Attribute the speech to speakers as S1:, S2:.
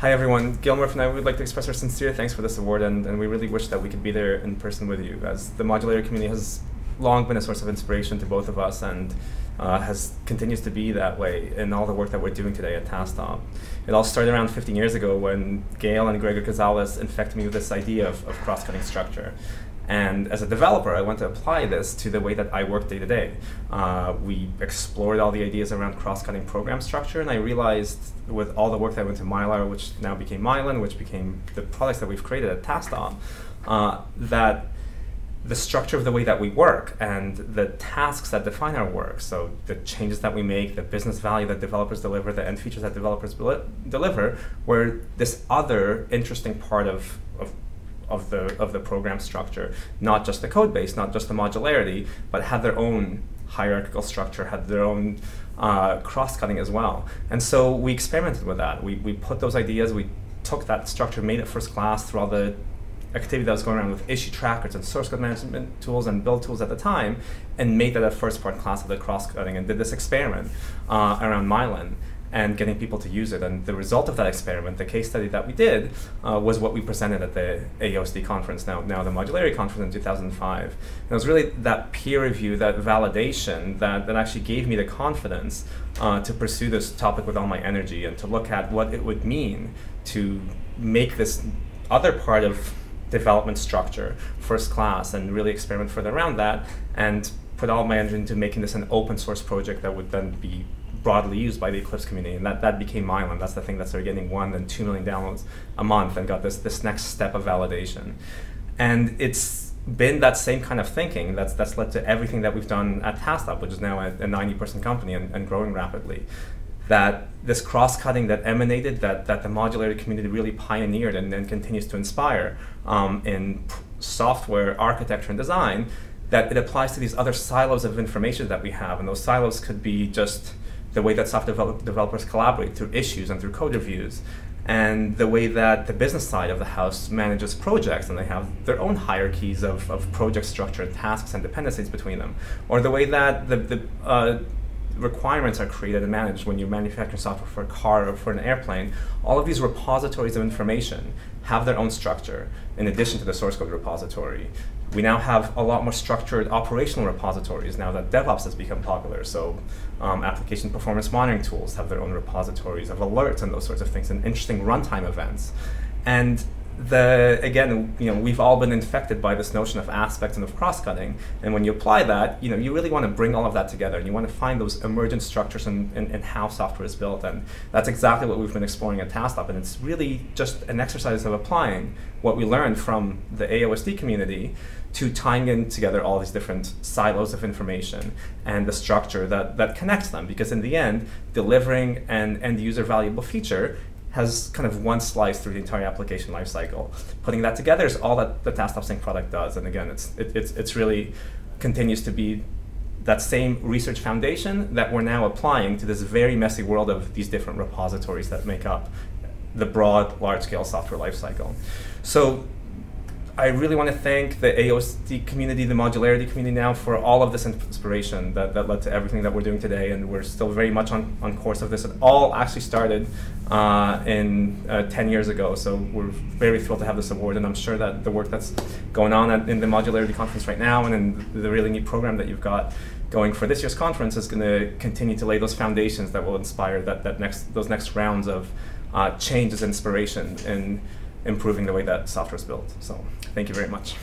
S1: Hi everyone, Gail Murphy and I would like to express our sincere thanks for this award, and we really wish that we could be there in person with you, as the modularity community has long been a source of inspiration to both of us and continues to be that way in all the work that we're doing today at Tasktop. It all started around 15 years ago when Gail and Gregor Gonzalez infected me with this idea of cross-cutting structure. And as a developer, I want to apply this to the way that I work day to day. We explored all the ideas around cross-cutting program structure, and I realized with all the work that went to Mylar, which now became Mylan, which became the products that we've created at Tasktop, that the structure of the way that we work and the tasks that define our work, so the changes that we make, the business value that developers deliver, the end features that developers deliver, were this other interesting part of the program structure, not just the code base, not just the modularity, but had their own hierarchical structure, had their own cross-cutting as well. And so we experimented with that. We put those ideas, we took that structure, made it first class through all the activity that was going around with issue trackers and source code management tools and build tools at the time, and made that a first part class of the cross-cutting, and did this experiment around Mylan and getting people to use it. And the result of that experiment, the case study that we did, was what we presented at the AOSD conference, now the Modularity conference in 2005. And it was really that peer review, that validation that actually gave me the confidence to pursue this topic with all my energy and to look at what it would mean to make this other part of development structure first class and really experiment further around that and put all my energy into making this an open source project that would then be broadly used by the Eclipse community, and that became Mylan. That's the thing that started getting 1 and 2 million downloads a month and got this next step of validation. And it's been that same kind of thinking that's led to everything that we've done at Tasktop, which is now a 90-person company and growing rapidly. That this cross-cutting that emanated, that the modularity community really pioneered and then continues to inspire in software architecture and design, that it applies to these other silos of information that we have. And those silos could be just the way that software developers collaborate through issues and through code reviews, and the way that the business side of the house manages projects, and they have their own hierarchies of project structure, tasks, and dependencies between them, or the way that the requirements are created and managed when you manufacture software for a car or for an airplane. All of these repositories of information have their own structure in addition to the source code repository. We now have a lot more structured operational repositories now that DevOps has become popular. So application performance monitoring tools have their own repositories of alerts and those sorts of things, and interesting runtime events. And again, we've all been infected by this notion of aspects and of cross-cutting. And when you apply that, you really want to bring all of that together, and you want to find those emergent structures in how software is built. And that's exactly what we've been exploring at Tasktop. And it's really just an exercise of applying what we learned from the AOSD community to tying in together all these different silos of information and the structure that connects them. Because in the end, delivering an end-user valuable feature has kind of one slice through the entire application lifecycle. Putting that together is all that the Tasktop Sync product does. And again, it's really continues to be that same research foundation that we're now applying to this very messy world of these different repositories that make up the broad, large-scale software lifecycle. So I really want to thank the AOSD community, the modularity community now, for all of this inspiration that led to everything that we're doing today, and we're still very much on course of this. It all actually started 10 years ago, so we're very thrilled to have this award, and I'm sure that the work that's going on in the modularity conference right now and in the really neat program that you've got going for this year's conference is going to continue to lay those foundations that will inspire those next rounds of changes and inspiration in improving the way that software is built. So thank you very much.